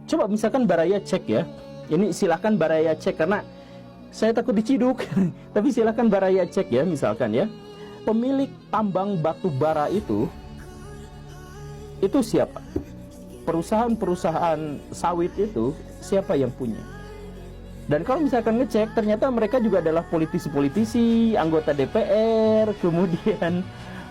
Coba misalkan Baraya cek ya. Ini silakan Baraya cek karena saya takut diciduk. Tapi silakan Baraya cek ya, misalkan ya. Pemilik tambang batu bara itu siapa? Perusahaan-perusahaan sawit itu siapa yang punya? Dan kalau misalkan ngecek, ternyata mereka juga adalah politisi-politisi, anggota DPR, kemudian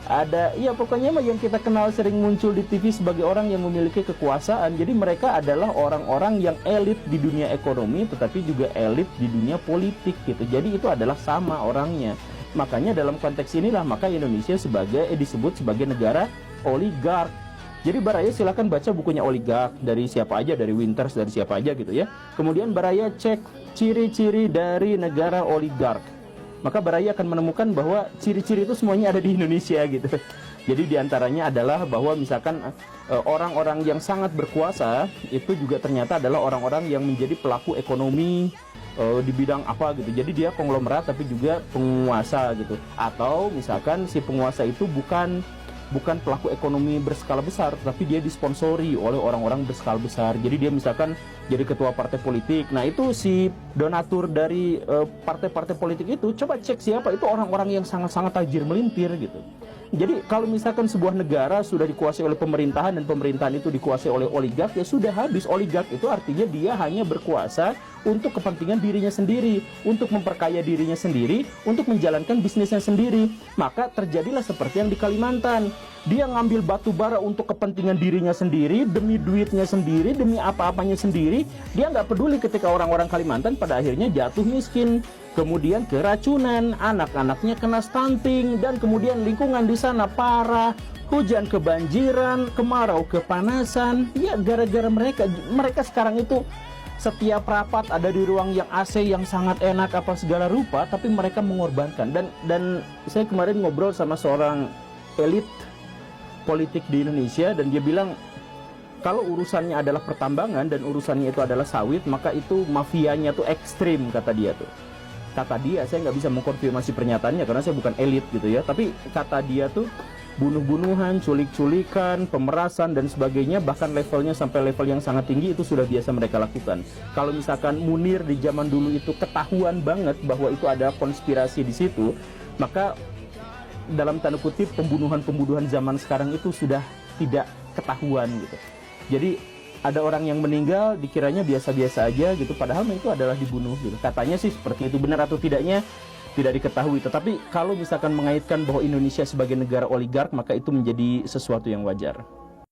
ada, ya pokoknya mah yang kita kenal sering muncul di TV sebagai orang yang memiliki kekuasaan. Jadi mereka adalah orang-orang yang elit di dunia ekonomi, tetapi juga elit di dunia politik gitu. Jadi itu adalah sama orangnya. Makanya dalam konteks inilah maka Indonesia disebut sebagai negara oligark. Jadi Baraya silakan baca bukunya oligark dari siapa aja, dari Winters, dari siapa aja gitu ya. Kemudian Baraya cek ciri-ciri dari negara oligark. Maka Baraya akan menemukan bahwa ciri-ciri itu semuanya ada di Indonesia gitu. Jadi diantaranya adalah bahwa misalkan orang-orang yang sangat berkuasa itu juga ternyata adalah orang-orang yang menjadi pelaku ekonomi di bidang apa gitu. Jadi dia konglomerat tapi juga penguasa gitu. Atau misalkan si penguasa itu bukan pelaku ekonomi berskala besar, tapi dia disponsori oleh orang-orang berskala besar. Jadi dia misalkan jadi ketua partai politik. Nah itu si donatur dari partai-partai politik itu, coba cek siapa itu orang-orang yang sangat-sangat tajir melintir gitu. Jadi kalau misalkan sebuah negara sudah dikuasai oleh pemerintahan dan pemerintahan itu dikuasai oleh oligark, ya sudah habis. Oligark itu artinya dia hanya berkuasa untuk kepentingan dirinya sendiri, untuk memperkaya dirinya sendiri, untuk menjalankan bisnisnya sendiri. Maka terjadilah seperti yang di Kalimantan. Dia ngambil batu bara untuk kepentingan dirinya sendiri, demi duitnya sendiri, demi apa-apanya sendiri. Dia nggak peduli ketika orang-orang Kalimantan pada akhirnya jatuh miskin, kemudian keracunan, anak-anaknya kena stunting, dan kemudian lingkungan di sana parah, hujan kebanjiran, kemarau kepanasan. Ya gara-gara mereka sekarang itu setiap rapat ada di ruang yang AC yang sangat enak apa segala rupa, tapi mereka mengorbankan. Dan saya kemarin ngobrol sama seorang elit politik di Indonesia, dan dia bilang kalau urusannya adalah pertambangan dan urusannya itu adalah sawit, maka itu mafianya tuh ekstrim, kata dia tuh. Kata dia, saya nggak bisa mengkonfirmasi pernyataannya karena saya bukan elit gitu ya, tapi kata dia tuh bunuh-bunuhan, culik-culikan, pemerasan dan sebagainya, bahkan levelnya sampai level yang sangat tinggi itu sudah biasa mereka lakukan. Kalau misalkan Munir di zaman dulu itu ketahuan banget bahwa itu ada konspirasi di situ, maka dalam tanda kutip pembunuhan-pembunuhan zaman sekarang itu sudah tidak ketahuan gitu. Jadi ada orang yang meninggal dikiranya biasa-biasa aja gitu, padahal itu adalah dibunuh gitu. Katanya sih seperti itu, benar atau tidaknya tidak diketahui. Tetapi kalau misalkan mengaitkan bahwa Indonesia sebagai negara oligark, maka itu menjadi sesuatu yang wajar.